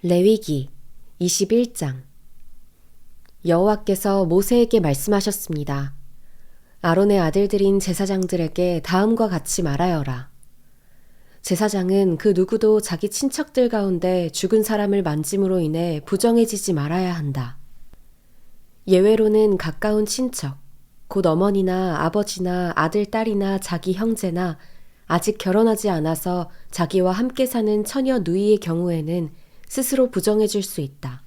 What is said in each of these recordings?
레위기 21장. 여호와께서 모세에게 말씀하셨습니다. 아론의 아들들인 제사장들에게 다음과 같이 말하여라. 제사장은 그 누구도 자기 친척들 가운데 죽은 사람을 만짐으로 인해 부정해지지 말아야 한다. 예외로는 가까운 친척, 곧 어머니나 아버지나 아들, 딸이나 자기 형제나 아직 결혼하지 않아서 자기와 함께 사는 처녀 누이의 경우에는 스스로 부정해줄 수 있다.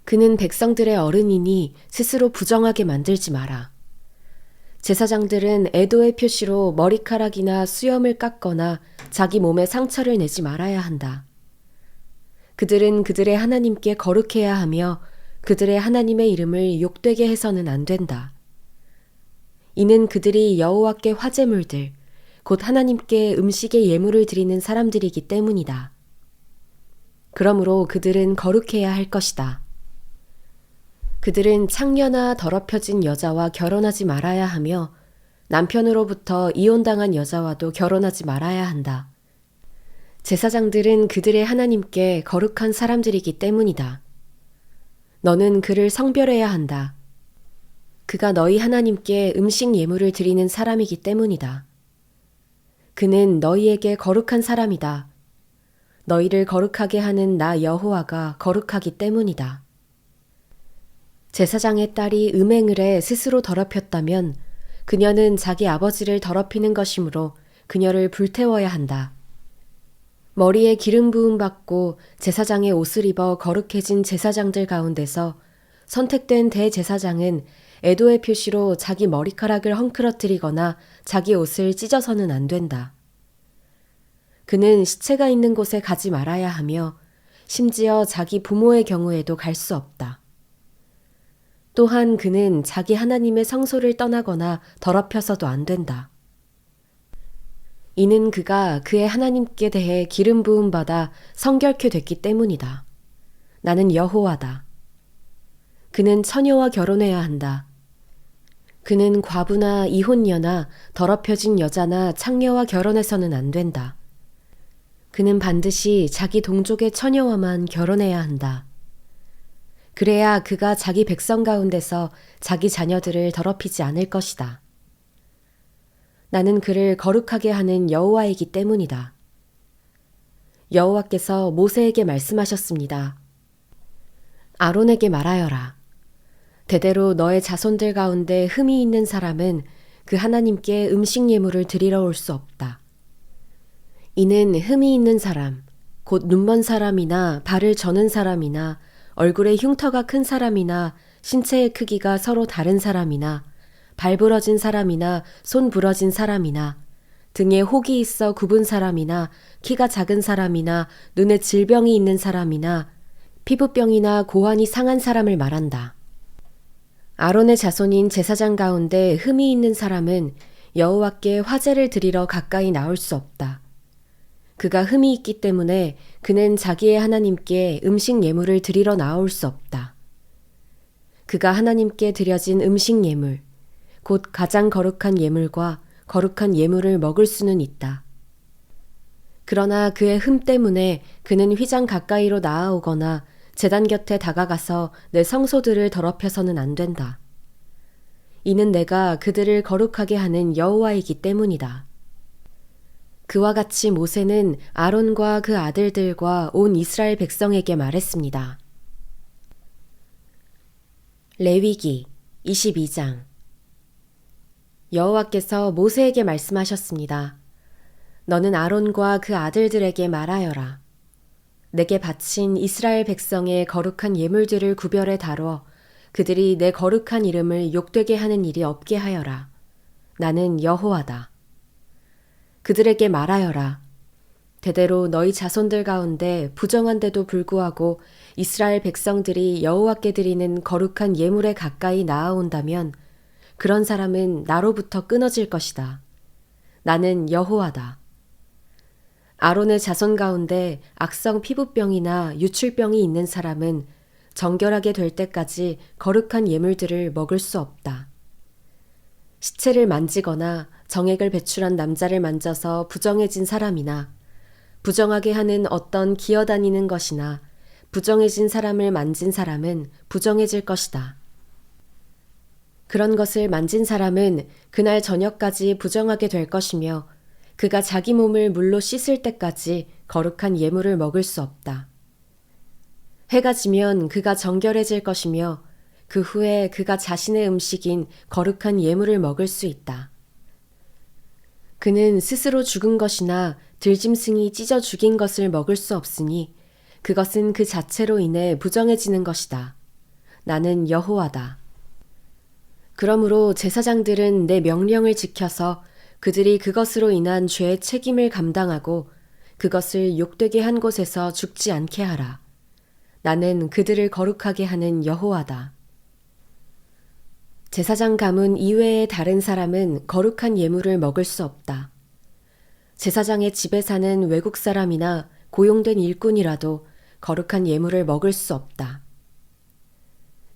그는 백성들의 어른이니 스스로 부정하게 만들지 마라. 제사장들은 애도의 표시로 머리카락이나 수염을 깎거나 자기 몸에 상처를 내지 말아야 한다. 그들은 그들의 하나님께 거룩해야 하며 그들의 하나님의 이름을 욕되게 해서는 안 된다. 이는 그들이 여호와께 화제물들, 곧 하나님께 음식의 예물을 드리는 사람들이기 때문이다. 그러므로 그들은 거룩해야 할 것이다. 그들은 창녀나 더럽혀진 여자와 결혼하지 말아야 하며 남편으로부터 이혼당한 여자와도 결혼하지 말아야 한다. 제사장들은 그들의 하나님께 거룩한 사람들이기 때문이다. 너는 그를 성별해야 한다. 그가 너희 하나님께 음식 예물을 드리는 사람이기 때문이다. 그는 너희에게 거룩한 사람이다. 너희를 거룩하게 하는 나 여호와가 거룩하기 때문이다. 제사장의 딸이 음행을 해 스스로 더럽혔다면 그녀는 자기 아버지를 더럽히는 것이므로 그녀를 불태워야 한다. 머리에 기름 부음 받고 제사장의 옷을 입어 거룩해진 제사장들 가운데서 선택된 대제사장은 애도의 표시로 자기 머리카락을 헝클어뜨리거나 자기 옷을 찢어서는 안 된다. 그는 시체가 있는 곳에 가지 말아야 하며 심지어 자기 부모의 경우에도 갈 수 없다. 또한 그는 자기 하나님의 성소를 떠나거나 더럽혀서도 안 된다. 이는 그가 그의 하나님께 대해 기름 부음 받아 성결케 됐기 때문이다. 나는 여호와다. 그는 처녀와 결혼해야 한다. 그는 과부나 이혼녀나 더럽혀진 여자나 창녀와 결혼해서는 안 된다. 그는 반드시 자기 동족의 처녀와만 결혼해야 한다. 그래야 그가 자기 백성 가운데서 자기 자녀들을 더럽히지 않을 것이다. 나는 그를 거룩하게 하는 여호와이기 때문이다. 여호와께서 모세에게 말씀하셨습니다. 아론에게 말하여라. 대대로 너의 자손들 가운데 흠이 있는 사람은 그 하나님께 음식 예물을 드리러 올 수 없다. 이는 흠이 있는 사람, 곧 눈먼 사람이나 발을 저는 사람이나 얼굴에 흉터가 큰 사람이나 신체의 크기가 서로 다른 사람이나 발 부러진 사람이나 손 부러진 사람이나 등에 혹이 있어 굽은 사람이나 키가 작은 사람이나 눈에 질병이 있는 사람이나 피부병이나 고환이 상한 사람을 말한다. 아론의 자손인 제사장 가운데 흠이 있는 사람은 여호와께 화제를 드리러 가까이 나올 수 없다. 그가 흠이 있기 때문에 그는 자기의 하나님께 음식 예물을 드리러 나올 수 없다. 그가 하나님께 드려진 음식 예물, 곧 가장 거룩한 예물과 거룩한 예물을 먹을 수는 있다. 그러나 그의 흠 때문에 그는 휘장 가까이로 나아오거나 제단 곁에 다가가서 내 성소들을 더럽혀서는 안 된다. 이는 내가 그들을 거룩하게 하는 여호와이기 때문이다. 그와 같이 모세는 아론과 그 아들들과 온 이스라엘 백성에게 말했습니다. 레위기 22장. 여호와께서 모세에게 말씀하셨습니다. 너는 아론과 그 아들들에게 말하여라. 내게 바친 이스라엘 백성의 거룩한 예물들을 구별해 다뤄 그들이 내 거룩한 이름을 욕되게 하는 일이 없게 하여라. 나는 여호와다. 그들에게 말하여라. 대대로 너희 자손들 가운데 부정한데도 불구하고 이스라엘 백성들이 여호와께 드리는 거룩한 예물에 가까이 나아온다면 그런 사람은 나로부터 끊어질 것이다. 나는 여호와다. 아론의 자손 가운데 악성 피부병이나 유출병이 있는 사람은 정결하게 될 때까지 거룩한 예물들을 먹을 수 없다. 시체를 만지거나 정액을 배출한 남자를 만져서 부정해진 사람이나 부정하게 하는 어떤 기어다니는 것이나 부정해진 사람을 만진 사람은 부정해질 것이다. 그런 것을 만진 사람은 그날 저녁까지 부정하게 될 것이며 그가 자기 몸을 물로 씻을 때까지 거룩한 예물을 먹을 수 없다. 해가 지면 그가 정결해질 것이며 그 후에 그가 자신의 음식인 거룩한 예물을 먹을 수 있다. 그는 스스로 죽은 것이나 들짐승이 찢어 죽인 것을 먹을 수 없으니 그것은 그 자체로 인해 부정해지는 것이다. 나는 여호와다. 그러므로 제사장들은 내 명령을 지켜서 그들이 그것으로 인한 죄의 책임을 감당하고 그것을 욕되게 한 곳에서 죽지 않게 하라. 나는 그들을 거룩하게 하는 여호와다. 제사장 가문 이외의 다른 사람은 거룩한 예물을 먹을 수 없다. 제사장의 집에 사는 외국 사람이나 고용된 일꾼이라도 거룩한 예물을 먹을 수 없다.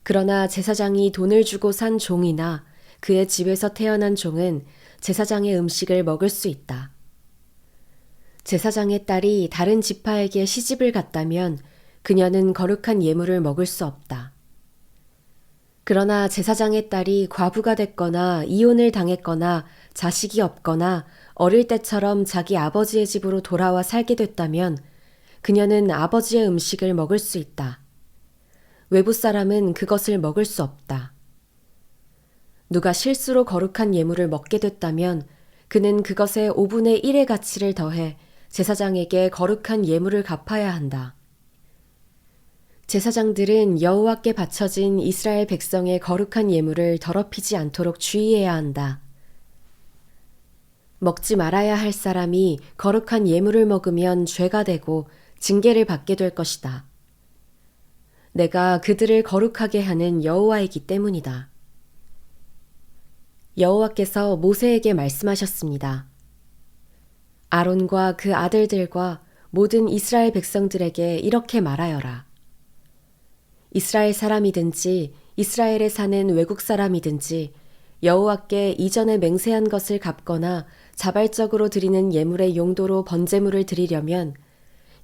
그러나 제사장이 돈을 주고 산 종이나 그의 집에서 태어난 종은 제사장의 음식을 먹을 수 있다. 제사장의 딸이 다른 지파에게 시집을 갔다면 그녀는 거룩한 예물을 먹을 수 없다. 그러나 제사장의 딸이 과부가 됐거나 이혼을 당했거나 자식이 없거나 어릴 때처럼 자기 아버지의 집으로 돌아와 살게 됐다면 그녀는 아버지의 음식을 먹을 수 있다. 외부 사람은 그것을 먹을 수 없다. 누가 실수로 거룩한 예물을 먹게 됐다면 그는 그것의 5분의 1의 가치를 더해 제사장에게 거룩한 예물을 갚아야 한다. 제사장들은 여호와께 바쳐진 이스라엘 백성의 거룩한 예물을 더럽히지 않도록 주의해야 한다. 먹지 말아야 할 사람이 거룩한 예물을 먹으면 죄가 되고 징계를 받게 될 것이다. 내가 그들을 거룩하게 하는 여호와이기 때문이다. 여호와께서 모세에게 말씀하셨습니다. 아론과 그 아들들과 모든 이스라엘 백성들에게 이렇게 말하여라. 이스라엘 사람이든지 이스라엘에 사는 외국 사람이든지 여호와께 이전에 맹세한 것을 갚거나 자발적으로 드리는 예물의 용도로 번제물을 드리려면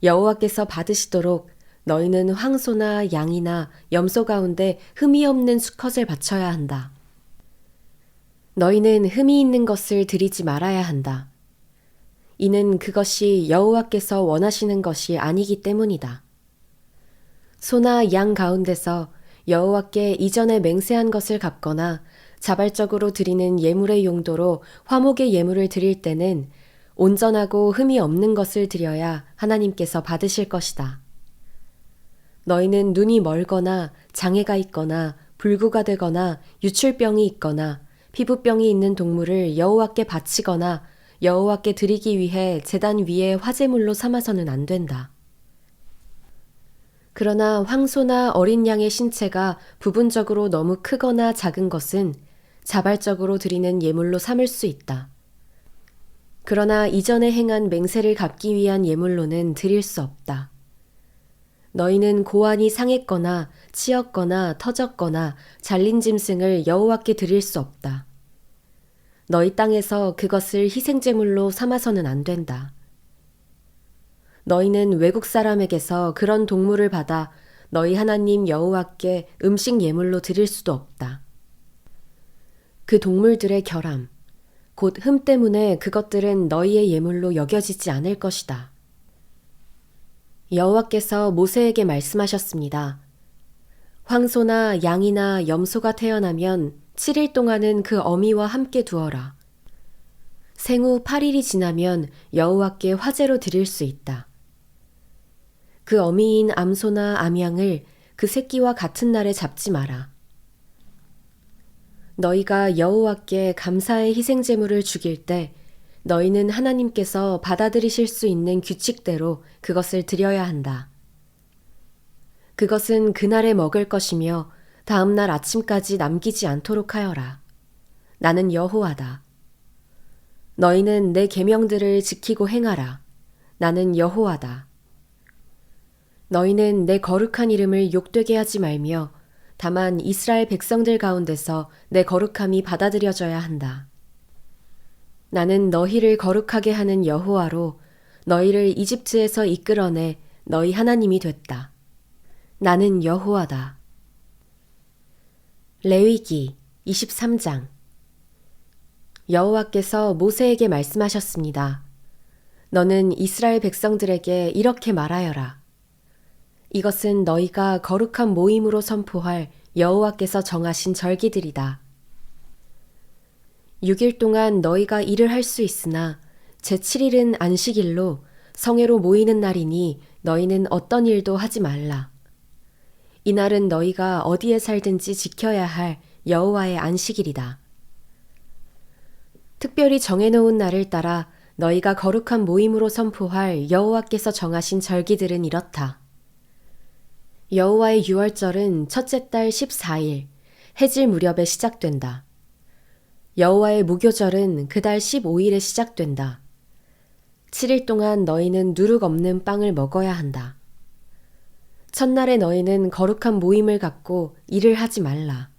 여호와께서 받으시도록 너희는 황소나 양이나 염소 가운데 흠이 없는 수컷을 바쳐야 한다. 너희는 흠이 있는 것을 드리지 말아야 한다. 이는 그것이 여호와께서 원하시는 것이 아니기 때문이다. 소나 양 가운데서 여호와께 이전에 맹세한 것을 갚거나 자발적으로 드리는 예물의 용도로 화목의 예물을 드릴 때는 온전하고 흠이 없는 것을 드려야 하나님께서 받으실 것이다. 너희는 눈이 멀거나 장애가 있거나 불구가 되거나 유출병이 있거나 피부병이 있는 동물을 여호와께 바치거나 여호와께 드리기 위해 제단 위에 화제물로 삼아서는 안 된다. 그러나 황소나 어린 양의 신체가 부분적으로 너무 크거나 작은 것은 자발적으로 드리는 예물로 삼을 수 있다. 그러나 이전에 행한 맹세를 갚기 위한 예물로는 드릴 수 없다. 너희는 고환이 상했거나 치였거나 터졌거나 잘린 짐승을 여호와께 드릴 수 없다. 너희 땅에서 그것을 희생제물로 삼아서는 안 된다. 너희는 외국 사람에게서 그런 동물을 받아 너희 하나님 여호와께 음식 예물로 드릴 수도 없다. 그 동물들의 결함, 곧 흠 때문에 그것들은 너희의 예물로 여겨지지 않을 것이다. 여호와께서 모세에게 말씀하셨습니다. 황소나 양이나 염소가 태어나면 7일 동안은 그 어미와 함께 두어라. 생후 8일이 지나면 여호와께 화제로 드릴 수 있다. 그 어미인 암소나 암양을 그 새끼와 같은 날에 잡지 마라. 너희가 여호와께 감사의 희생제물을 죽일 때 너희는 하나님께서 받아들이실 수 있는 규칙대로 그것을 드려야 한다. 그것은 그날에 먹을 것이며 다음 날 아침까지 남기지 않도록 하여라. 나는 여호와다. 너희는 내 계명들을 지키고 행하라. 나는 여호와다. 너희는 내 거룩한 이름을 욕되게 하지 말며 다만 이스라엘 백성들 가운데서 내 거룩함이 받아들여져야 한다. 나는 너희를 거룩하게 하는 여호와로 너희를 이집트에서 이끌어내 너희 하나님이 됐다. 나는 여호와다. 레위기 23장. 여호와께서 모세에게 말씀하셨습니다. 너는 이스라엘 백성들에게 이렇게 말하여라. 이것은 너희가 거룩한 모임으로 선포할 여호와께서 정하신 절기들이다. 6일 동안 너희가 일을 할 수 있으나 제7일은 안식일로 성회로 모이는 날이니 너희는 어떤 일도 하지 말라. 이날은 너희가 어디에 살든지 지켜야 할 여호와의 안식일이다. 특별히 정해놓은 날을 따라 너희가 거룩한 모임으로 선포할 여호와께서 정하신 절기들은 이렇다. 여호와의 유월절은 첫째 달 14일 해질 무렵에 시작된다. 여호와의 무교절은 그달 15일에 시작된다. 7일 동안 너희는 누룩 없는 빵을 먹어야 한다. 첫날에 너희는 거룩한 모임을 갖고 일을 하지 말라.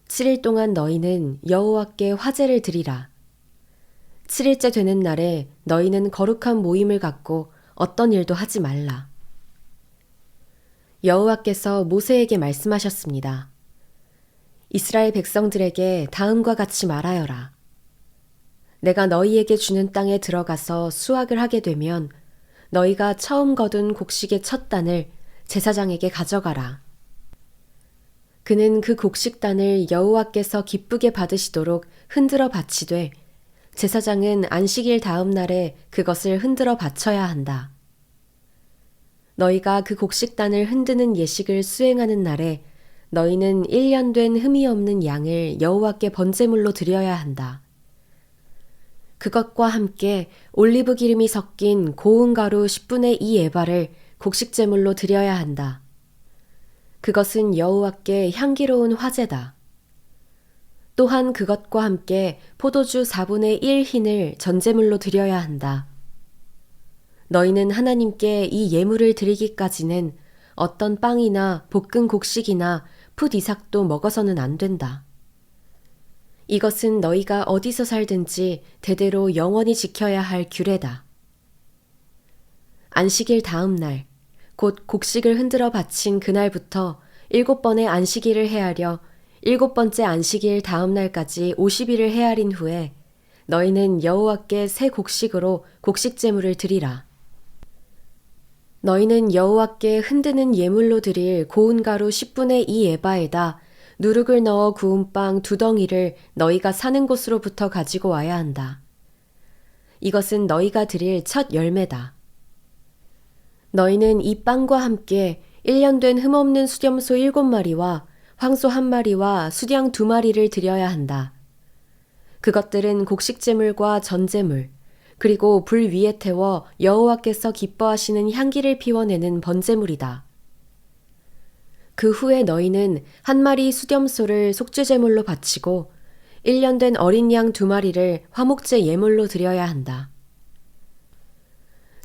7일 동안 너희는 여호와께 화제를 드리라. 7일째 되는 날에 너희는 거룩한 모임을 갖고 어떤 일도 하지 말라. 여호와께서 모세에게 말씀하셨습니다. 이스라엘 백성들에게 다음과 같이 말하여라. 내가 너희에게 주는 땅에 들어가서 수확을 하게 되면 너희가 처음 거둔 곡식의 첫 단을 제사장에게 가져가라. 그는 그 곡식단을 여호와께서 기쁘게 받으시도록 흔들어 바치되 제사장은 안식일 다음 날에 그것을 흔들어 바쳐야 한다. 너희가 그 곡식단을 흔드는 예식을 수행하는 날에 너희는 1년 된 흠이 없는 양을 여호와께 번제물로 드려야 한다. 그것과 함께 올리브 기름이 섞인 고운 가루 10분의 2 에바를 곡식제물로 드려야 한다. 그것은 여호와께 향기로운 화제다. 또한 그것과 함께 포도주 4분의 1 흰을 전제물로 드려야 한다. 너희는 하나님께 이 예물을 드리기까지는 어떤 빵이나 볶은 곡식이나 풋 이삭도 먹어서는 안 된다. 이것은 너희가 어디서 살든지 대대로 영원히 지켜야 할 규례다. 안식일 다음 날, 곧 곡식을 흔들어 바친 그날부터 7번의 안식일을 헤아려 7번째 안식일 다음 날까지 50일을 헤아린 후에 너희는 여호와께 새 곡식으로 곡식제물을 드리라. 너희는 여호와께 흔드는 예물로 드릴 고운 가루 10분의 2 에바에다 누룩을 넣어 구운 빵 2덩이를 너희가 사는 곳으로부터 가지고 와야 한다. 이것은 너희가 드릴 첫 열매다. 너희는 이 빵과 함께 1년 된 흠없는 수렴소 7마리와 황소 1마리와 수양 2마리를 드려야 한다. 그것들은 곡식제물과 전제물, 그리고 불 위에 태워 여호와께서 기뻐하시는 향기를 피워내는 번제물이다. 그 후에 너희는 1마리 수렴소를 속죄제물로 바치고 1년 된 어린 양 2마리를 화목제 예물로 드려야 한다.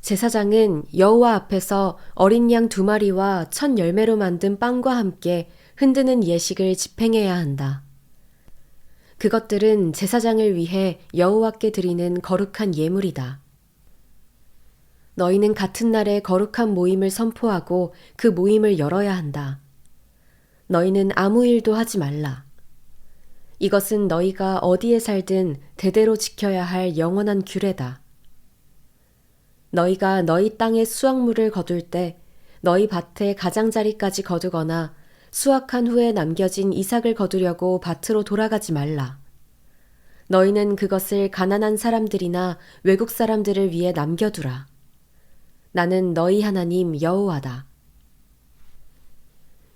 제사장은 여호와 앞에서 어린 양 2마리와 첫 열매로 만든 빵과 함께 흔드는 예식을 집행해야 한다. 그것들은 제사장을 위해 여호와께 드리는 거룩한 예물이다. 너희는 같은 날에 거룩한 모임을 선포하고 그 모임을 열어야 한다. 너희는 아무 일도 하지 말라. 이것은 너희가 어디에 살든 대대로 지켜야 할 영원한 규례다. 너희가 너희 땅의 수확물을 거둘 때 너희 밭의 가장자리까지 거두거나 수확한 후에 남겨진 이삭을 거두려고 밭으로 돌아가지 말라. 너희는 그것을 가난한 사람들이나 외국 사람들을 위해 남겨두라. 나는 너희 하나님 여호와다.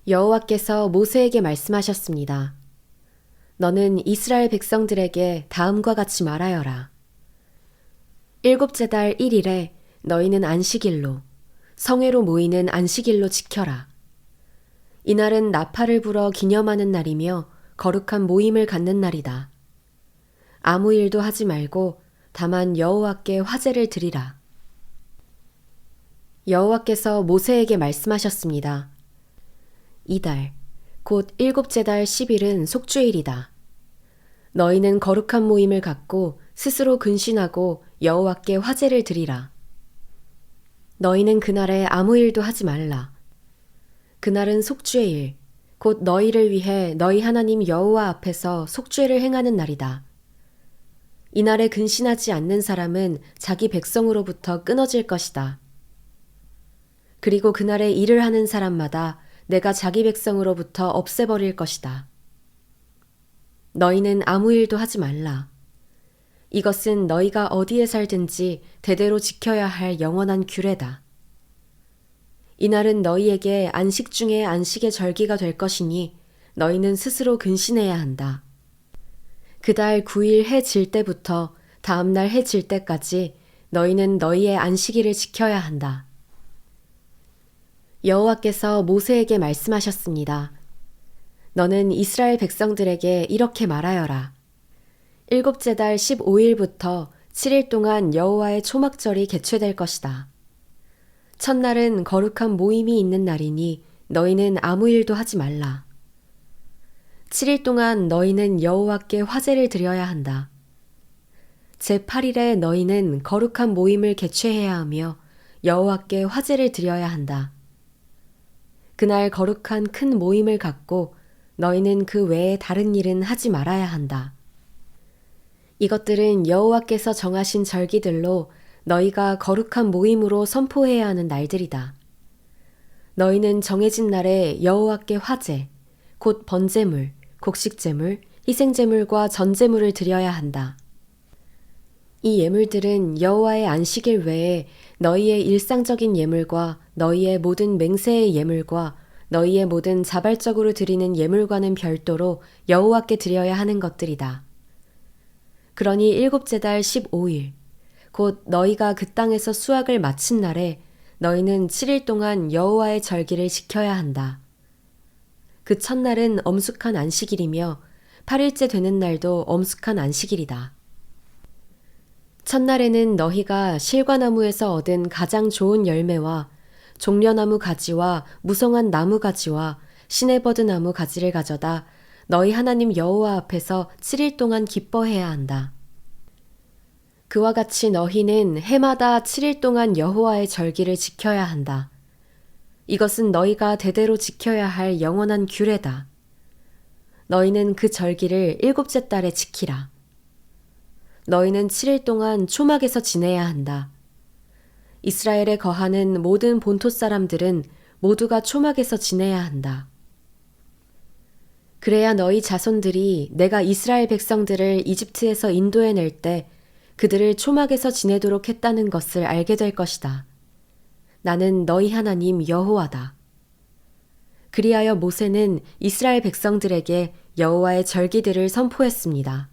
여호와께서 모세에게 말씀하셨습니다. 너는 이스라엘 백성들에게 다음과 같이 말하여라. 7째 달 1일에 너희는 안식일로, 성회로 모이는 안식일로 지켜라. 이날은 나팔을 불어 기념하는 날이며 거룩한 모임을 갖는 날이다. 아무 일도 하지 말고 다만 여호와께 화제를 드리라. 여호와께서 모세에게 말씀하셨습니다. 이달, 곧 7째 달 10일은 속주일이다. 너희는 거룩한 모임을 갖고 스스로 근신하고 여호와께 화제를 드리라. 너희는 그날에 아무 일도 하지 말라. 그날은 속죄의 일, 곧 너희를 위해 너희 하나님 여호와 앞에서 속죄를 행하는 날이다. 이날에 근신하지 않는 사람은 자기 백성으로부터 끊어질 것이다. 그리고 그날에 일을 하는 사람마다 내가 자기 백성으로부터 없애버릴 것이다. 너희는 아무 일도 하지 말라. 이것은 너희가 어디에 살든지 대대로 지켜야 할 영원한 규례다. 이날은 너희에게 안식 중에 안식의 절기가 될 것이니 너희는 스스로 근신해야 한다. 그달 9일 해 질 때부터 다음날 해 질 때까지 너희는 너희의 안식일을 지켜야 한다. 여호와께서 모세에게 말씀하셨습니다. 너는 이스라엘 백성들에게 이렇게 말하여라. 일곱째 달 15일부터 7일 동안 여호와의 초막절이 개최될 것이다. 첫날은 거룩한 모임이 있는 날이니 너희는 아무 일도 하지 말라. 7일 동안 너희는 여호와께 화제를 드려야 한다. 제8일에 너희는 거룩한 모임을 개최해야 하며 여호와께 화제를 드려야 한다. 그날 거룩한 큰 모임을 갖고 너희는 그 외에 다른 일은 하지 말아야 한다. 이것들은 여호와께서 정하신 절기들로 너희가 거룩한 모임으로 선포해야 하는 날들이다. 너희는 정해진 날에 여호와께 화제, 곧 번제물, 곡식제물, 희생제물과 전제물을 드려야 한다. 이 예물들은 여호와의 안식일 외에 너희의 일상적인 예물과 너희의 모든 맹세의 예물과 너희의 모든 자발적으로 드리는 예물과는 별도로 여호와께 드려야 하는 것들이다. 그러니 일곱째 달 15일, 곧 너희가 그 땅에서 수확을 마친 날에 너희는 7일 동안 여호와의 절기를 지켜야 한다. 그 첫날은 엄숙한 안식일이며 8일째 되는 날도 엄숙한 안식일이다. 첫날에는 너희가 실과나무에서 얻은 가장 좋은 열매와 종려나무 가지와 무성한 나무 가지와 시내버드 나무 가지를 가져다 너희 하나님 여호와 앞에서 7일 동안 기뻐해야 한다. 그와 같이 너희는 해마다 7일 동안 여호와의 절기를 지켜야 한다. 이것은 너희가 대대로 지켜야 할 영원한 규례다. 너희는 그 절기를 일곱째 달에 지키라. 너희는 7일 동안 초막에서 지내야 한다. 이스라엘에 거하는 모든 본토 사람들은 모두가 초막에서 지내야 한다. 그래야 너희 자손들이 내가 이스라엘 백성들을 이집트에서 인도해낼 때 그들을 초막에서 지내도록 했다는 것을 알게 될 것이다. 나는 너희 하나님 여호와다. 그리하여 모세는 이스라엘 백성들에게 여호와의 절기들을 선포했습니다.